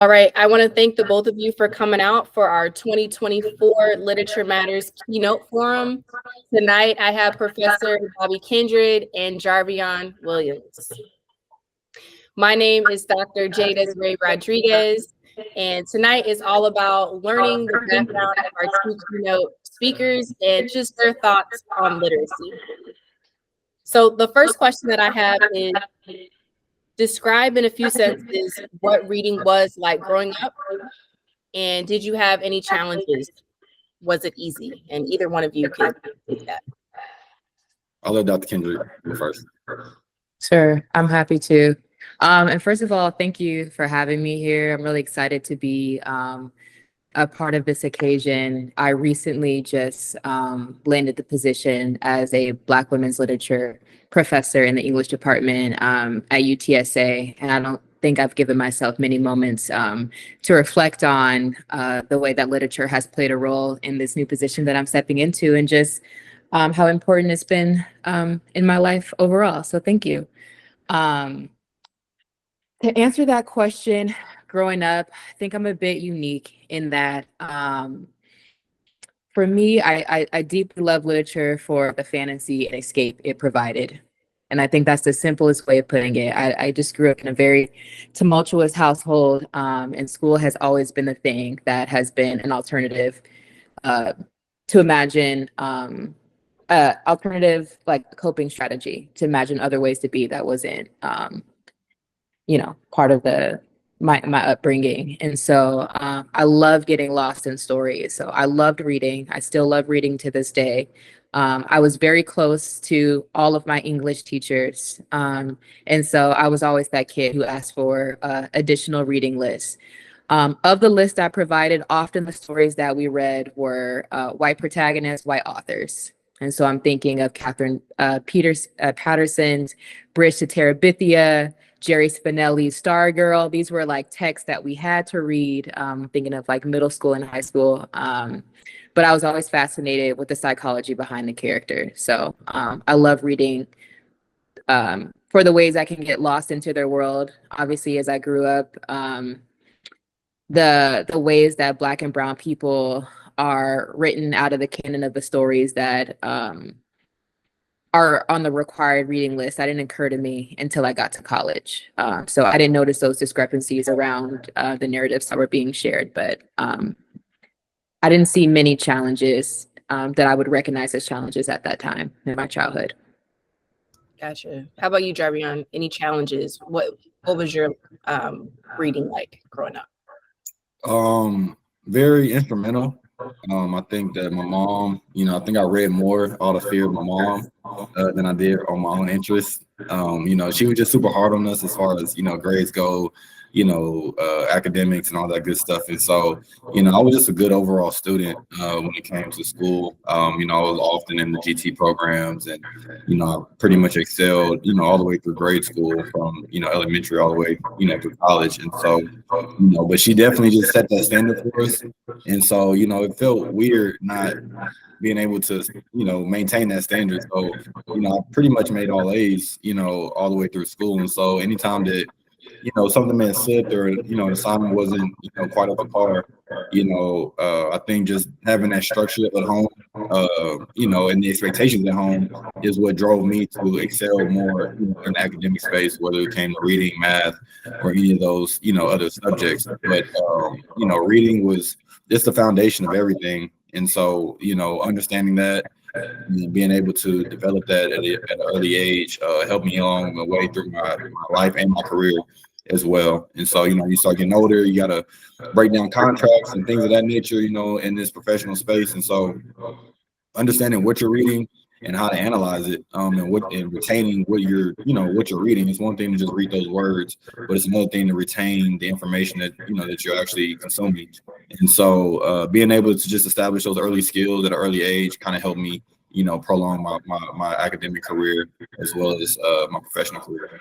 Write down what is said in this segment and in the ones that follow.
All right, I want to thank the both of you for coming out for our 2024 Literature Matters Keynote Forum. Tonight, I have Professor Bobby Kindred and Jarveon Williams. My name is Dr. Jada Ray Rodriguez, and tonight is all about learning the background of our two keynote speakers and just their thoughts on literacy. So the first question that I have is, describe in a few sentences what reading was like growing up, and did you have any challenges? Was it easy? And either one of you can take that. I'll let Dr. Kindred go first. Sure, I'm happy to. And first of all, thank you for having me here. I'm really excited to be a part of this occasion. I recently just landed the position as a Black women's literature professor in the English department at UTSA, and I don't think I've given myself many moments to reflect on the way that literature has played a role in this new position that I'm stepping into, and just how important it's been in my life overall. So thank you. To answer that question, growing up, I think I'm a bit unique in that for me, I deeply love literature for the fantasy and escape it provided. And I think that's the simplest way of putting it. I just grew up in a very tumultuous household, and school has always been the thing that has been an alternative to imagine, alternative like coping strategy to imagine other ways to be that wasn't part of my upbringing. And so I love getting lost in stories. So I loved reading. I still love reading to this day. I was very close to all of my English teachers. And so I was always that kid who asked for additional reading lists. Of the list I provided, often the stories that we read were white protagonists, white authors. And so I'm thinking of Catherine Patterson's Bridge to Terabithia, Jerry Spinelli's Stargirl. These were like texts that we had to read, thinking of like middle school and high school. But I was always fascinated with the psychology behind the character. So I love reading for the ways I can get lost into their world. Obviously, as I grew up, the ways that Black and Brown people are written out of the canon of the stories that are on the required reading list, that didn't occur to me until I got to college. So I didn't notice those discrepancies around the narratives that were being shared, but I didn't see many challenges that I would recognize as challenges at that time in my childhood. Gotcha. How about you, Jarveon? Any challenges? What was your reading like growing up? Very instrumental. I think that my mom, I think I read more out of fear of my mom than I did on my own interest. She was just super hard on us as far as, grades go, academics and all that good stuff. And so, I was just a good overall student when it came to school. I was often in the GT programs and, I pretty much excelled, all the way through grade school from, elementary all the way, through college. And so, but she definitely just set that standard for us. And so, it felt weird not being able to, maintain that standard. So, I pretty much made all A's, all the way through school. And so anytime that, something may have slipped or, an assignment wasn't, quite up to par, I think just having that structure at home, and the expectations at home is what drove me to excel more in the academic space, whether it came to reading, math, or any of those, other subjects. But, reading was just the foundation of everything. And so, understanding that, being able to develop that at an early age helped me along the way through my life and my career as well. And so, you start getting older, you got to break down contracts and things of that nature, in this professional space. And so understanding what you're reading and how to analyze it, and retaining what you're reading. It's one thing to just read those words, but it's another thing to retain the information that, that you're actually consuming. And so being able to just establish those early skills at an early age kind of helped me, prolong my academic career as well as my professional career.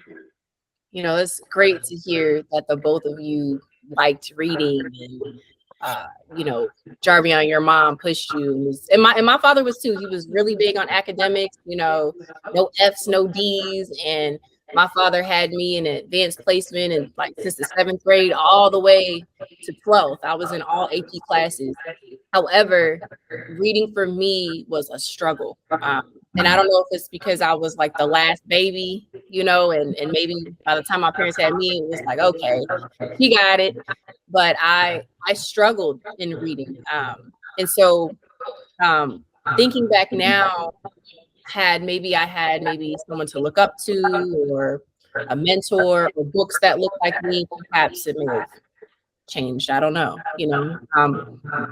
It's great to hear that the both of you liked reading, and Jarveon, your mom pushed you, and my father was too. He was really big on academics, no F's, no D's, and my father had me in advanced placement and like since the 7th grade all the way to 12th. I was in all AP classes. However, reading for me was a struggle. And I don't know if it's because I was like the last baby, and maybe by the time my parents had me, it was like, okay, he got it. But I struggled in reading. And so thinking back now, I had maybe someone to look up to or a mentor or books that look like me, perhaps it may have changed. I don't know,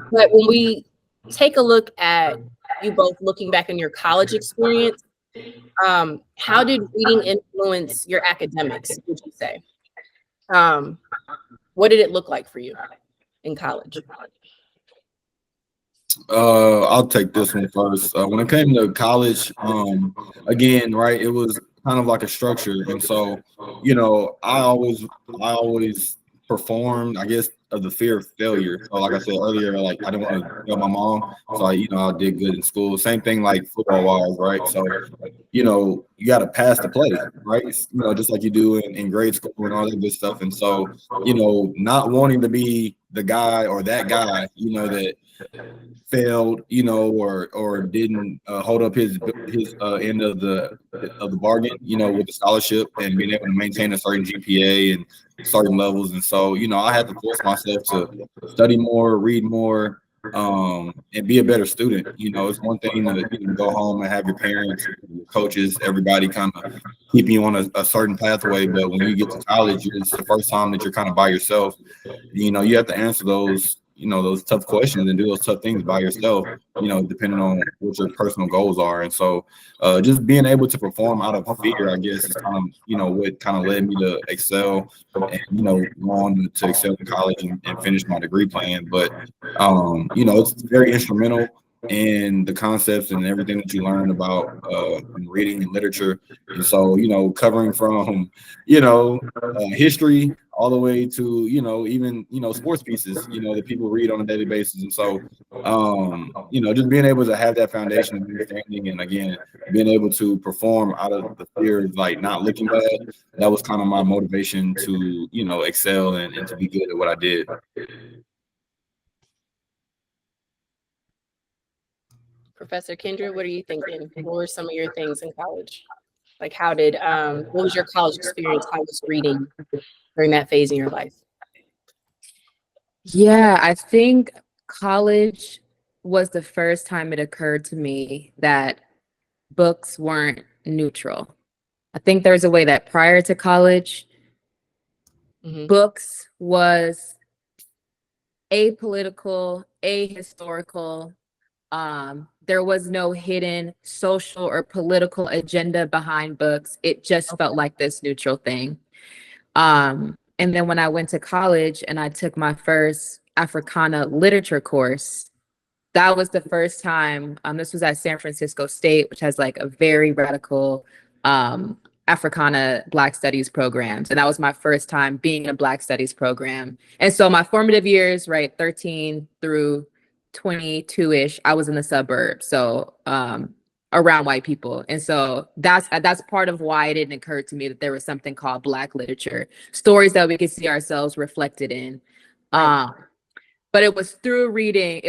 but when we take a look at you both looking back in your college experience, how did reading influence your academics, would you say? What did it look like for you in college? I'll take this one first. When it came to college, again, right, it was kind of like a structure, and so I always performed, I guess, of the fear of failure. So, like I said earlier, like I didn't want to tell my mom, so I did good in school. Same thing like football wise, right? So, you got to pass the play, right? Just like you do in grade school and all that good stuff. And so, not wanting to be the guy or that guy, that failed, or didn't hold up his end of the bargain, with the scholarship and being able to maintain a certain GPA and certain levels. And so, I had to force myself to study more, read more, and be a better student. It's one thing to go home and have your parents, your coaches, everybody kind of keeping you on a certain pathway. But when you get to college, it's the first time that you're kind of by yourself. You have to answer those tough questions and do those tough things by yourself, depending on what your personal goals are. And so just being able to perform out of fear, I guess, is kind of, what kind of led me to excel and, go on to excel in college and finish my degree plan. But, it's very instrumental in the concepts and everything that you learn about reading and literature. And so, covering from, history all the way to, even, sports pieces, that people read on a daily basis. And so, just being able to have that foundation of understanding and, again, being able to perform out of the fear of like not looking bad, that was kind of my motivation to, excel and to be good at what I did. Professor Kindred, what are you thinking? What were some of your things in college? Like what was your college experience? How was reading during that phase in your life? Yeah, I think college was the first time it occurred to me that books weren't neutral. I think there's a way that prior to college, books was apolitical, ahistorical. There was no hidden social or political agenda behind books. It just felt like this neutral thing. And then when I went to college and I took my first Africana literature course, that was the first time, this was at San Francisco State, which has like a very radical Africana Black Studies programs. And that was my first time being in a Black Studies program. And so my formative years, right, 13 through 22-ish, I was in the suburbs. So around white people. And so that's part of why it didn't occur to me that there was something called Black literature, stories that we could see ourselves reflected in. But it was through reading,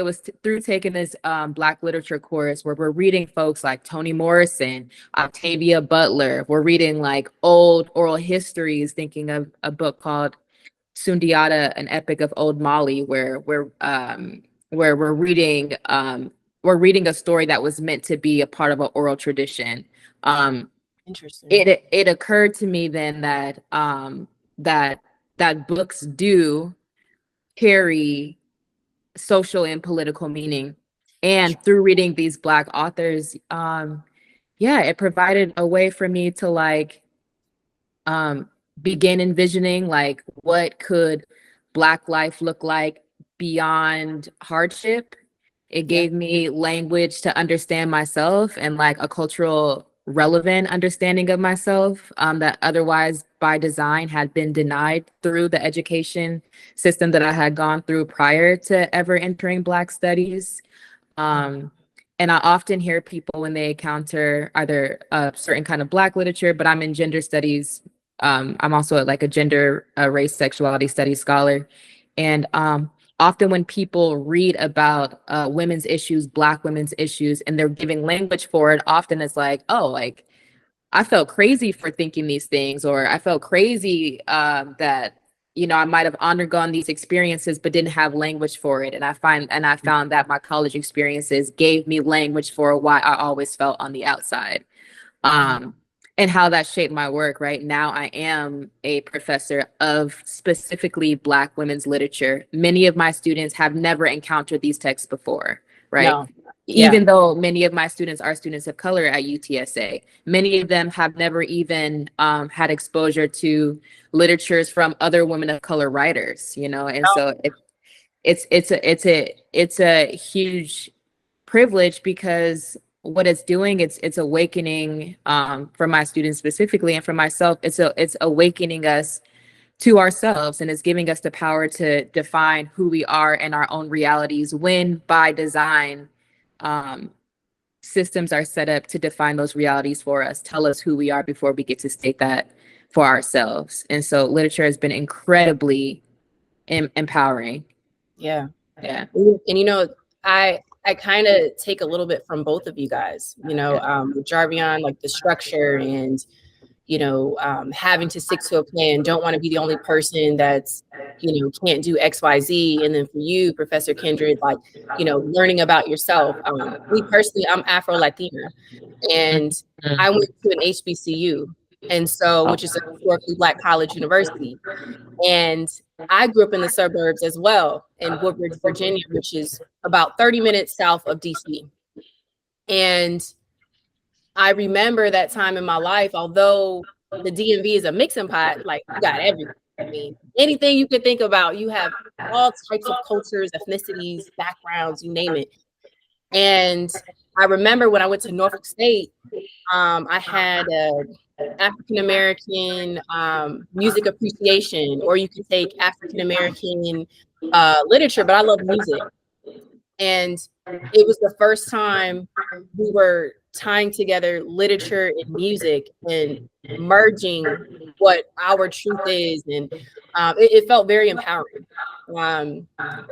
through taking this Black literature course where we're reading folks like Toni Morrison, Octavia Butler. We're reading like old oral histories, thinking of a book called Sundiata, an Epic of Old Mali, where we're reading a story that was meant to be a part of an oral tradition. Interesting. It occurred to me then that that books do carry social and political meaning, and through reading these Black authors, it provided a way for me to like begin envisioning like what could Black life look like beyond hardship. It gave me language to understand myself and like a cultural relevant understanding of myself that otherwise by design had been denied through the education system that I had gone through prior to ever entering Black studies. And I often hear people when they encounter either a certain kind of Black literature, but I'm in gender studies. I'm also like a gender, race, sexuality studies scholar. And often when people read about women's issues, Black women's issues, and they're giving language for it, often it's like, oh, like, I felt crazy for thinking these things, or I felt crazy that, you know, I might have undergone these experiences but didn't have language for it. And I found that my college experiences gave me language for why I always felt on the outside. Um, and how that shaped my work. Right now, I am a professor of specifically Black women's literature. Many of my students have never encountered these texts before, right? No. Yeah. Even though many of my students are students of color at UTSA, many of them have never even had exposure to literatures from other women of color writers, you know, and so it's a huge privilege, because what it's doing, it's awakening for my students specifically, and for myself, it's awakening us to ourselves, and it's giving us the power to define who we are and our own realities, when by design systems are set up to define those realities for us, tell us who we are before we get to state that for ourselves. And so literature has been incredibly empowering. Yeah. Yeah. And you know, I kind of take a little bit from both of you guys, you know, with Jarveon, like the structure and, you know, having to stick to a plan, don't want to be the only person that's, you know, can't do X, Y, Z. And then for you, Professor Kindred, like, you know, learning about yourself. Me personally, I'm Afro-Latina, and I went to an HBCU. And so, which is a historically Black college university. And I grew up in the suburbs as well, in Woodbridge, Virginia, which is about 30 minutes south of DC. And I remember that time in my life, although the DMV is a mixing pot, like you got everything. I mean, anything you can think about, you have all types of cultures, ethnicities, backgrounds, you name it. And I remember when I went to Norfolk State, I had African American music appreciation, or you can take African American literature, but I love music. And it was the first time we were tying together literature and music and merging what our truth is. And it felt very empowering.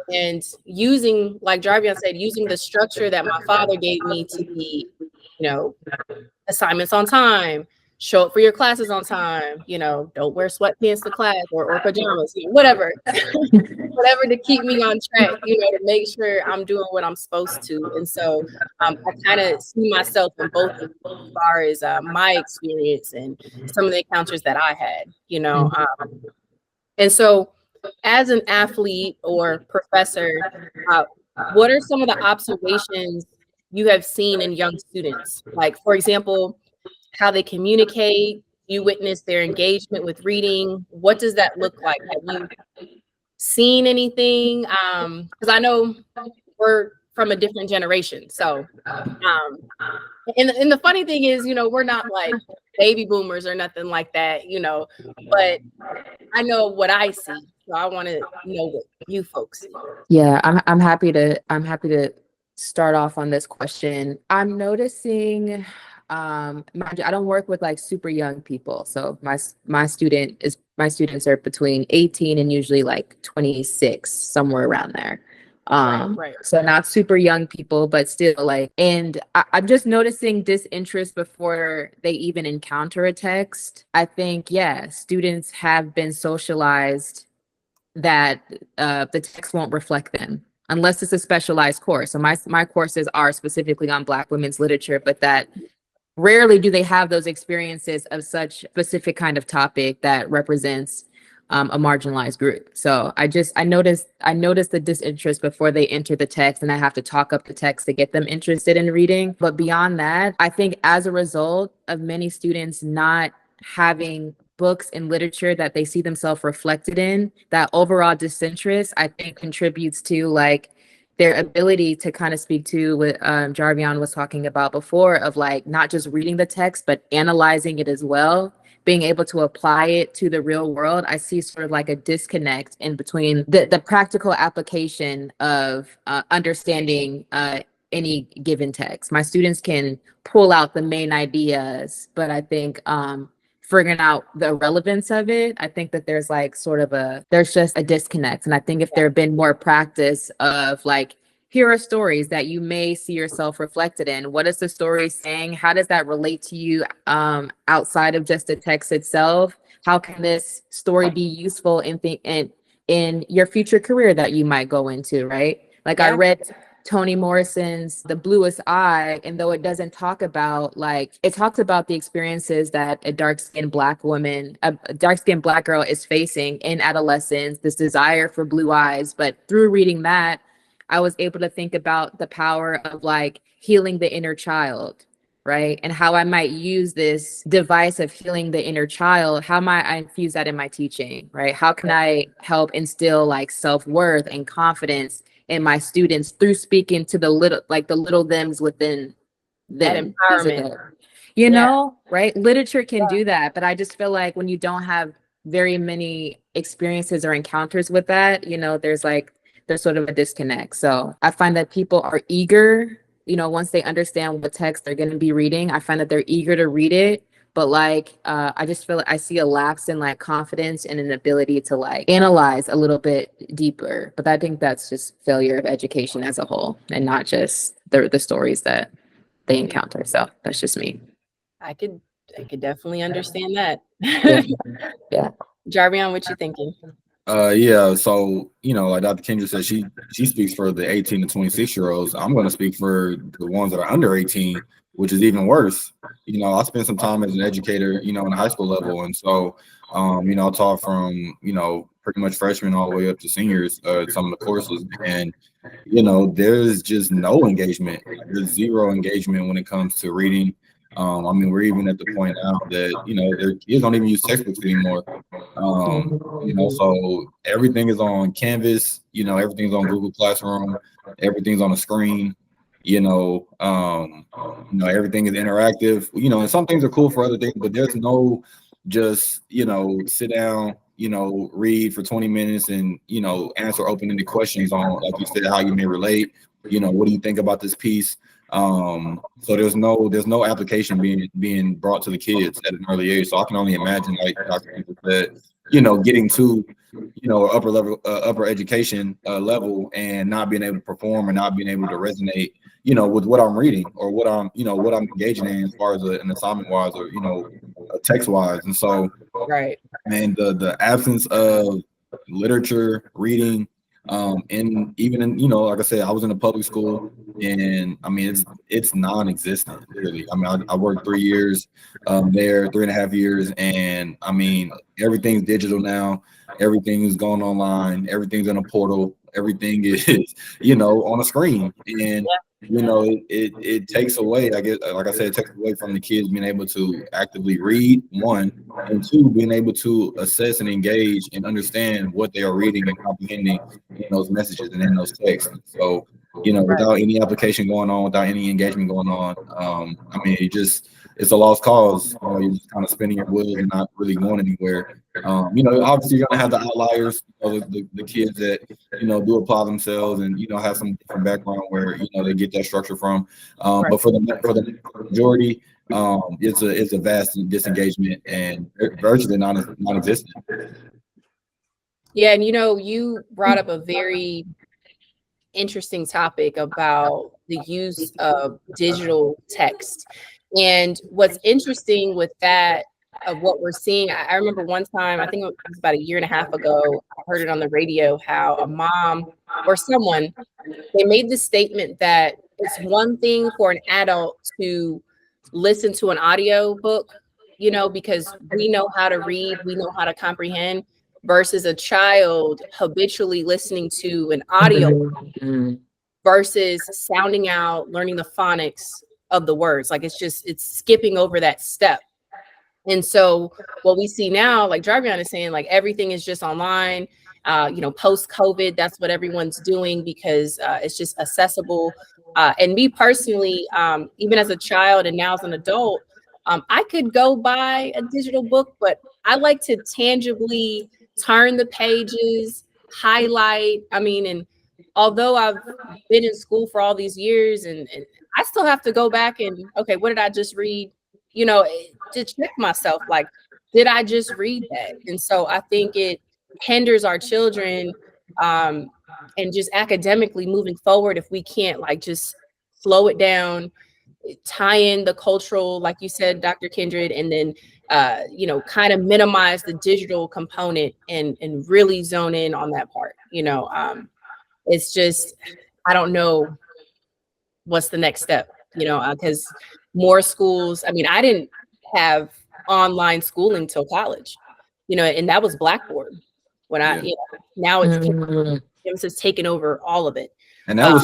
And using, like Jarveon said, using the structure that my father gave me to be, you know, assignments on time, show up for your classes on time, you know, don't wear sweatpants to class or pajamas, you know, whatever, whatever to keep me on track, you know, to make sure I'm doing what I'm supposed to. And so I kind of see myself in both as far as my experience and some of the encounters that I had, you know. And so as an athlete or professor, what are some of the observations you have seen in young students? Like, for example, how they communicate, you witness their engagement with reading. What does that look like? Have you seen anything? Because I know we're from a different generation. So, and the funny thing is, you know, we're not like baby boomers or nothing like that, you know, but I know what I see. So I want to know what you folks see. Yeah, I'm happy to start off on this question. I'm noticing mind you, I don't work with like super young people. So my students are between 18 and usually like 26, somewhere around there. Right. So not super young people, but still like, and I'm just noticing disinterest before they even encounter a text. I think, yeah, students have been socialized that the text won't reflect them unless it's a specialized course. So my courses are specifically on Black women's literature, but that rarely do they have those experiences of such specific kind of topic that represents a marginalized group. So I noticed the disinterest before they enter the text, and I have to talk up the text to get them interested in reading. But beyond that, I think as a result of many students not having books and literature that they see themselves reflected in, that overall disinterest, I think, contributes to like their ability to kind of speak to what Jarveon was talking about before, of like not just reading the text, but analyzing it as well, being able to apply it to the real world. I see sort of like a disconnect in between the practical application of understanding any given text. My students can pull out the main ideas, but I think figuring out the relevance of it, I think that there's like there's just a disconnect. And I think if there had been more practice of like, here are stories that you may see yourself reflected in. What is the story saying? How does that relate to you outside of just the text itself? How can this story be useful in your future career that you might go into, right? Like I read Toni Morrison's The Bluest Eye, and though it doesn't talk about it talks about the experiences that a dark-skinned Black woman, a dark-skinned Black girl is facing in adolescence, this desire for blue eyes. But through reading that, I was able to think about the power of like healing the inner child, right? And how I might use this device of healing the inner child. How might I infuse that in my teaching, right? How can I help instill like self-worth and confidence in my students through speaking to the little thems within them? That empowerment. You know, right? Literature can do that, but I just feel like when you don't have very many experiences or encounters with that, you know, there's sort of a disconnect. So I find that people are eager, you know, once they understand what text they're going to be reading, I find that they're eager to read it. But like, I just feel like I see a lapse in like confidence and an ability to like analyze a little bit deeper. But I think that's just failure of education as a whole and not just the stories that they encounter. So that's just me. I could definitely understand that. Yeah. Jarveon, what you thinking? Yeah, so like Dr. Kindred said, she speaks for the 18 to 26-year-olds. I'm going to speak for the ones that are under 18, which is even worse. I spent some time as an educator, in the high school level, and so I taught from pretty much freshmen all the way up to seniors, some of the courses, and there's just no engagement. There's zero engagement when it comes to reading. We're even at the point now that their kids don't even use textbooks anymore. So everything is on Canvas, everything's on Google Classroom, everything's on a screen, everything is interactive, and some things are cool for other things, but there's no just, sit down, read for 20 minutes and, answer open-ended questions on, like you said, how you may relate, what do you think about this piece? So there's no application being brought to the kids at an early age. So I can only imagine, like Dr. People said, getting to upper education level and not being able to perform or not being able to resonate, with what I'm reading or what I'm engaging in as far as an assignment wise or text wise. And so, right, man, the absence of literature reading. And even in, like I said, I was in a public school, and it's non-existent, really. I worked 3 years there, 3.5 years, and everything's digital now. Everything is going online. Everything's in a portal. Everything is, on a screen, and it takes away, I guess, like I said, it takes away from the kids being able to actively read, one, and two, being able to assess and engage and understand what they are reading and comprehending in those messages and in those texts. So, without any application going on, without any engagement going on, it's a lost cause. You're just kind of spinning your wheels and not really going anywhere. Obviously you're gonna have the outliers, the kids that do apply themselves and have some different background where they get that structure from. But for the majority, it's a vast disengagement and virtually non-existent. Yeah, and you brought up a very interesting topic about the use of digital text. And what's interesting with that, of what we're seeing, I remember one time, I think it was about 1.5 years ago, I heard it on the radio, how a mom or someone, they made the statement that it's one thing for an adult to listen to an audio book, because we know how to read, we know how to comprehend, versus a child habitually listening to an audio versus sounding out, learning the phonics of the words. Like it's skipping over that step. And so what we see now, like Jarveon is saying, like everything is just online, post-COVID, that's what everyone's doing because it's just accessible. And me personally, even as a child and now as an adult, I could go buy a digital book, but I like to tangibly turn the pages, highlight, and although I've been in school for all these years and I still have to go back and, okay, what did I just read? You know, to check myself, like, did I just read that? And so I think it hinders our children and just academically moving forward if we can't like just slow it down, tie in the cultural, like you said, Dr. Kindred, and then you know, kind of minimize the digital component and really zone in on that part. You know, it's just I don't know what's the next step. You know, because more schools. I mean, I didn't have online schooling till college. You know, and that was Blackboard when I. Yeah. You know, now it's Mhm. has taken over all of it. And that was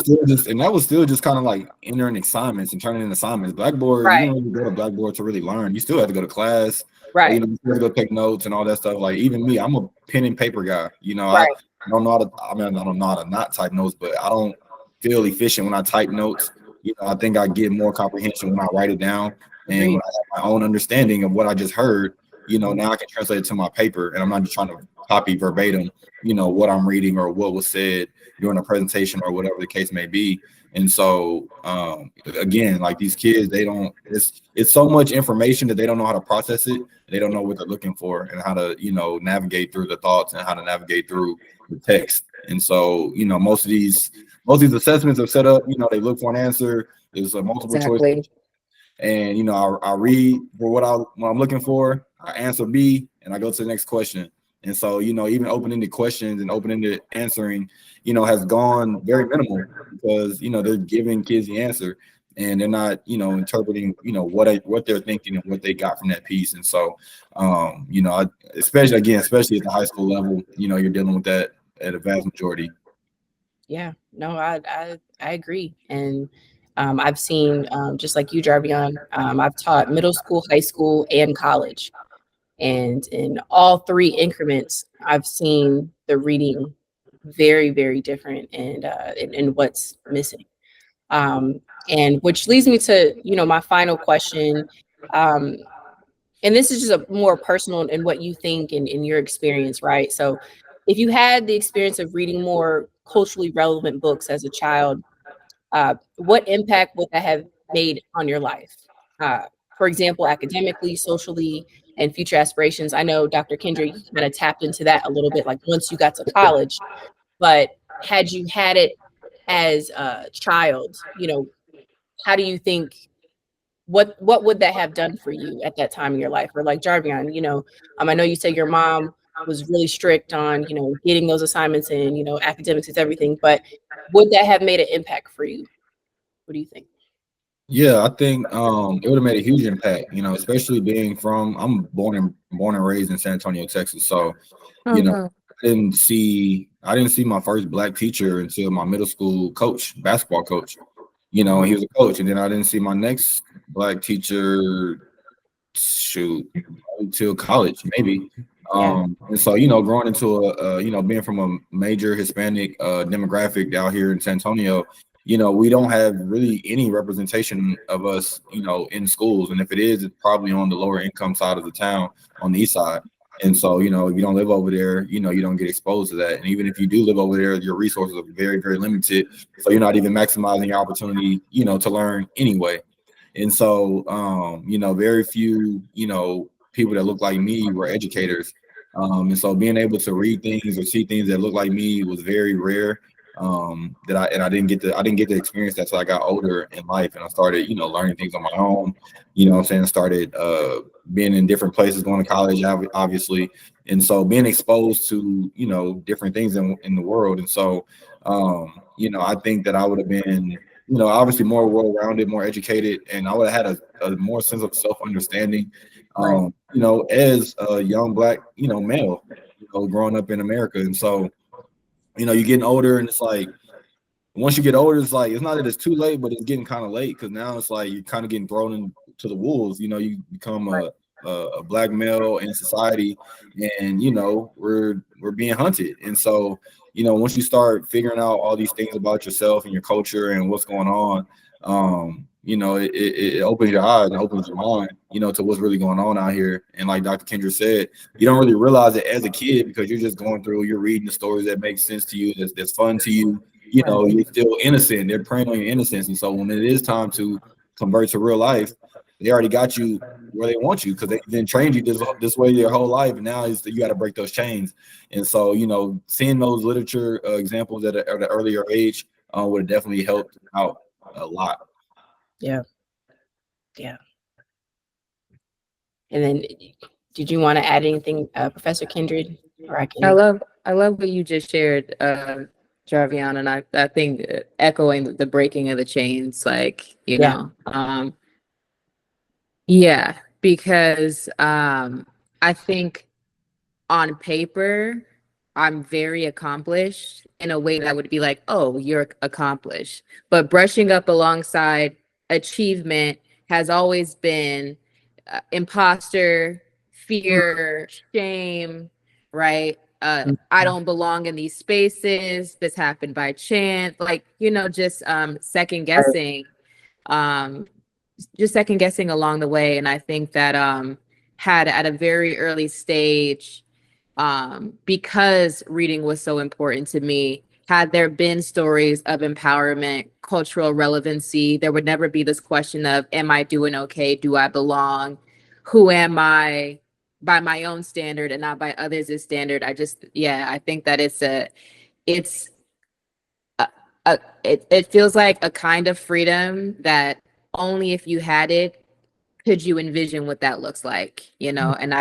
still just kind of like entering assignments and turning in assignments. Blackboard, you Right. don't even go to Blackboard to really learn. You still have to go to class, Right. you know, you still have to go take notes and all that stuff. Like even me, I'm a pen and paper guy. You know, Right. I don't know how to. I mean, I don't know how to not type notes, but I don't feel efficient when I type notes. You know, I think I get more comprehension when I write it down and when I have my own understanding of what I just heard. You know, now I can translate it to my paper, and I'm not just trying to copy verbatim. You know what I'm reading or what was said during a presentation or whatever the case may be. And so again, like these kids, they don't it's so much information that they don't know how to process it. They don't know what they're looking for and how to, you know, navigate through the thoughts and how to navigate through the text. And so, you know, most of these assessments are set up, you know, they look for an answer. There's a multiple Exactly. choice. And you know, I read for what I'm looking for, I answer B, and I go to the next question. And so, you know, even open-ended questions and open-ended answering, you know, has gone very minimal because, you know, they're giving kids the answer and they're not, you know, interpreting, you know, what they're thinking and what they got from that piece. And so, you know, especially at the high school level, you know, you're dealing with that at a vast majority. Yeah, no, I agree. And I've seen, just like you, Jarveon, I've taught middle school, high school, and college. And in all three increments, I've seen the reading very, very different and what's missing. And which leads me to, you know, my final question. Um, and this is just a more personal in what you think and in your experience, right? So if you had the experience of reading more culturally relevant books as a child, what impact would that have made on your life? Uh, for example, academically, socially, and future aspirations. I know Dr. Kendrick kind of tapped into that a little bit, like once you got to college, but had you had it as a child, you know, how do you think what would that have done for you at that time in your life? Or like Jarvion, you know, I know you said your mom was really strict on, you know, getting those assignments and, you know, academics is everything, but would that have made an impact for you? What do you think? Yeah, I think it would have made a huge impact, you know, especially being from I'm born and raised in San Antonio, Texas. So, you know, Mhm. I didn't see my first black teacher until my middle school coach, basketball coach. You know, he was a coach, and then I didn't see my next black teacher until college, maybe. Yeah. And so, you know, growing into you know, being from a major Hispanic demographic out here in San Antonio, you know, we don't have really any representation of us, you know, in schools. And if it is, it's probably on the lower income side of the town on the east side. And so, you know, if you don't live over there, you know, you don't get exposed to that. And even if you do live over there, your resources are very, very limited. So you're not even maximizing your opportunity, you know, to learn anyway. And so, you know, very few, you know, people that look like me were educators. And so being able to read things or see things that look like me was very rare. I didn't get to experience that till I got older in life and I started, you know, learning things on my own, you know what I'm saying? I started being in different places, going to college, obviously. And so being exposed to, you know, different things in the world. And so, you know, I think that I would have been, you know, obviously more well-rounded, more educated, and I would have had a more sense of self-understanding, Right. you know, as a young black, you know, male, you know, growing up in America. And so, you know, you're getting older and it's like, once you get older, it's like, it's not that it's too late, but it's getting kind of late because now it's like you're kind of getting thrown into the wolves. You know, you become a black male in society and, you know, we're being hunted. And so, you know, once you start figuring out all these things about yourself and your culture and what's going on, you know, it opens your eyes and opens your mind, you know, to what's really going on out here. And like Dr. Kendra said, you don't really realize it as a kid because you're just going through, you're reading the stories that make sense to you, that's fun to you. you know, you're still innocent. They're preying on your innocence. And so when it is time to convert to real life, they already got you where they want you because they then trained you this way your whole life. And now is you got to break those chains. And so, you know, seeing those literature examples at an earlier age would have definitely helped out a lot. Yeah. Yeah. And then did you want to add anything, Professor Kindred? Or I love what you just shared, Jarveon, and I think echoing the breaking of the chains, like, you know, yeah, because I think on paper, I'm very accomplished in a way that would be like, oh, you're accomplished. But brushing up alongside achievement has always been imposter, fear, shame, right? I don't belong in these spaces. This happened by chance. Like, you know, just second guessing. Just second guessing along the way. And I think that had at a very early stage, because reading was so important to me, had there been stories of empowerment, cultural relevancy, there would never be this question of, am I doing okay? Do I belong? Who am I by my own standard and not by others' standard? I think that it feels like a kind of freedom that only if you had it could you envision what that looks like, you know? And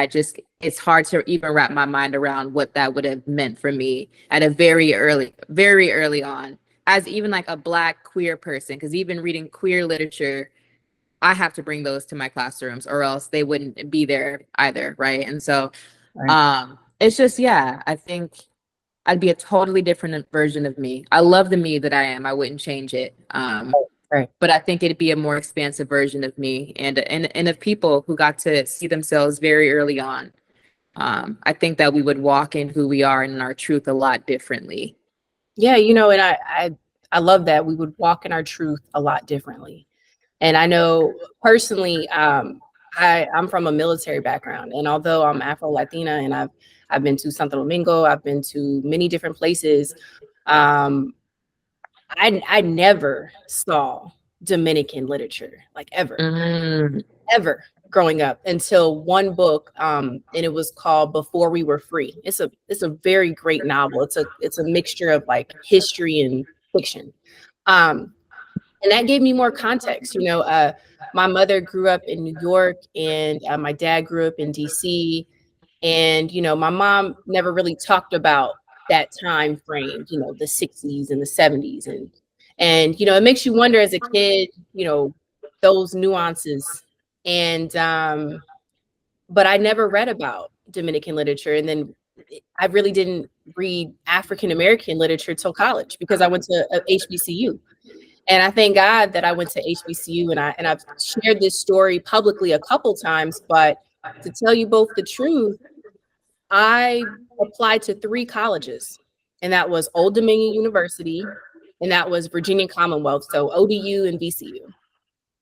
it's hard to even wrap my mind around what that would have meant for me at a very early on, as even like a Black queer person, because even reading queer literature, I have to bring those to my classrooms or else they wouldn't be there either, right? And so it's just, I think I'd be a totally different version of me. I love the me that I am. I wouldn't change it. But I think it'd be a more expansive version of me and of people who got to see themselves very early on. I think that we would walk in who we are and in our truth a lot differently. Yeah, you know, and I love that we would walk in our truth a lot differently. And I know personally, I'm from a military background, and although I'm Afro-Latina and I've been to Santo Domingo, I've been to many different places, I never saw Dominican literature, like ever, ever growing up until one book, and it was called Before We Were Free. It's a very great novel. It's a mixture of like history and fiction. And that gave me more context. You know, my mother grew up in New York and my dad grew up in DC. And, you know, my mom never really talked about that time frame, you know, the 60s and the 70s. And, you know, it makes you wonder as a kid, you know, those nuances. And, but I never read about Dominican literature. And then I really didn't read African American literature till college because I went to HBCU. And I thank God that I went to HBCU, and I've shared this story publicly a couple times, but to tell you both the truth, I applied to 3 colleges, and that was Old Dominion University, and that was Virginia Commonwealth, so ODU and VCU.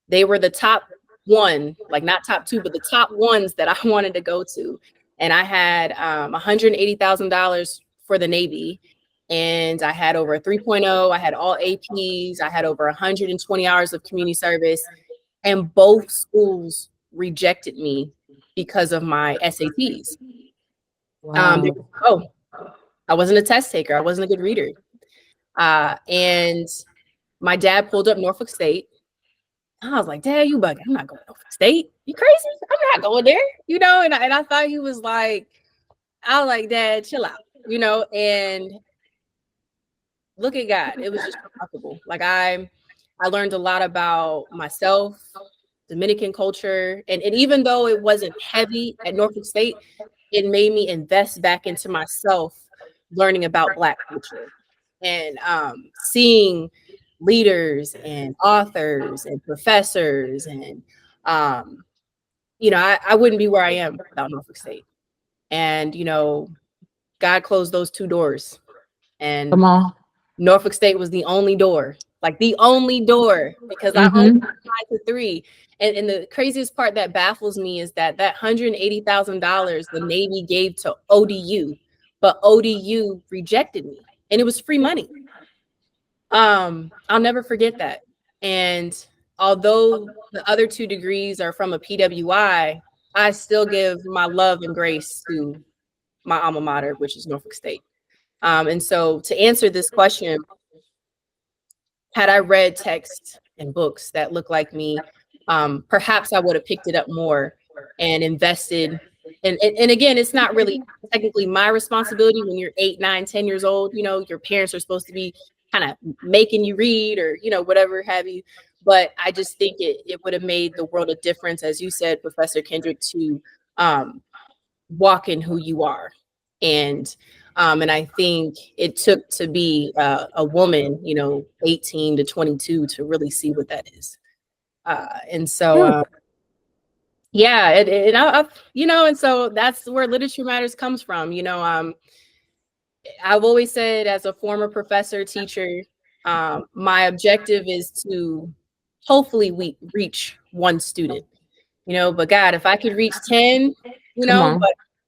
They were the top one, like not top 2, but the top ones that I wanted to go to. And I had $180,000 for the Navy. And I had over a 3.0. I had all APs. I had over 120 hours of community service. And both schools rejected me because of my SATs. Wow. I wasn't a test taker. I wasn't a good reader. And my dad pulled up Norfolk State. I was like, Dad, you bugging. I'm not going to Norfolk State. You crazy? I'm not going there. You know, and I thought he was like, I was like, Dad, chill out. You know, and look at God. It was just remarkable. Like I learned a lot about myself, Dominican culture. And even though it wasn't heavy at Norfolk State, it made me invest back into myself, learning about Black culture and seeing leaders and authors and professors. And, you know, I wouldn't be where I am without Norfolk State. And, you know, God closed those 2 doors. And Come on. Norfolk State was the only door, like the only door, because I only applied to 3. And the craziest part that baffles me is that $180,000 the Navy gave to ODU, but ODU rejected me, and it was free money. I'll never forget that. And although the other 2 degrees are from a PWI, I still give my love and grace to my alma mater, which is Norfolk State. And so to answer this question, had I read texts and books that look like me, perhaps I would have picked it up more and invested. And again, it's not really technically my responsibility when you're 8, 9, 10 years old. You know, your parents are supposed to be kind of making you read or, you know, whatever have you. But I just think it would have made the world a difference, as you said, Professor Kendrick, to walk in who you are. And I think it took to be a woman, you know, 18 to 22 to really see what that is. And so, yeah, you know, and so that's where Literature Matters comes from. You know, I've always said as a former professor, teacher, my objective is to hopefully we reach 1 student, you know, but God, if I could reach 10, you know,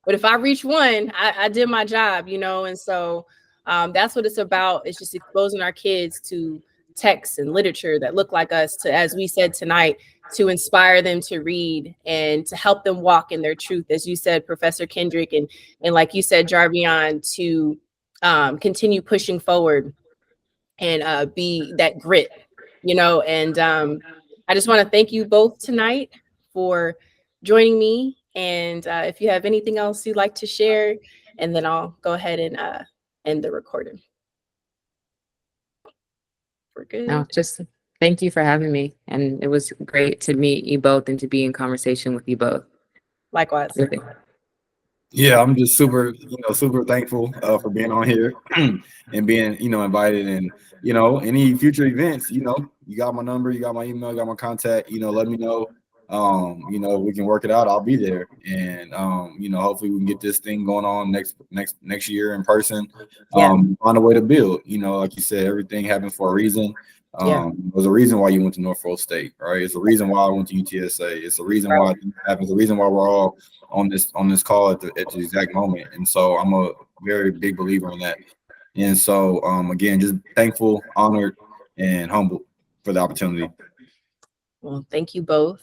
but if I reach 1, I did my job, you know. And so that's what it's about. It's just exposing our kids to texts and literature that look like us, to, as we said tonight, to inspire them to read and to help them walk in their truth, as you said, Professor Kendrick, and like you said, Jarveon, to continue pushing forward and be that grit, you know. And I just want to thank you both tonight for joining me. And if you have anything else you'd like to share, and then I'll go ahead and end the recording. We're good. No, just thank you for having me. And it was great to meet you both and to be in conversation with you both. Likewise. Yeah, I'm just super thankful for being on here and being, you know, invited. And, you know, any future events, you know, you got my number, you got my email, you got my contact, you know, let me know. You know, we can work it out. I'll be there. And, you know, hopefully we can get this thing going on next year in person. Find a way to build, you know, like you said, everything happens for a reason. There's a reason why you went to Norfolk State, right? It's a reason why I went to UTSA. It's a reason why it happens. The reason why we're all on this call at the exact moment. And so I'm a very big believer in that. And so again, just thankful, honored, and humbled for the opportunity. Well, thank you both.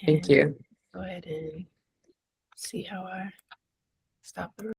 Thank you. Go ahead and see how I stop the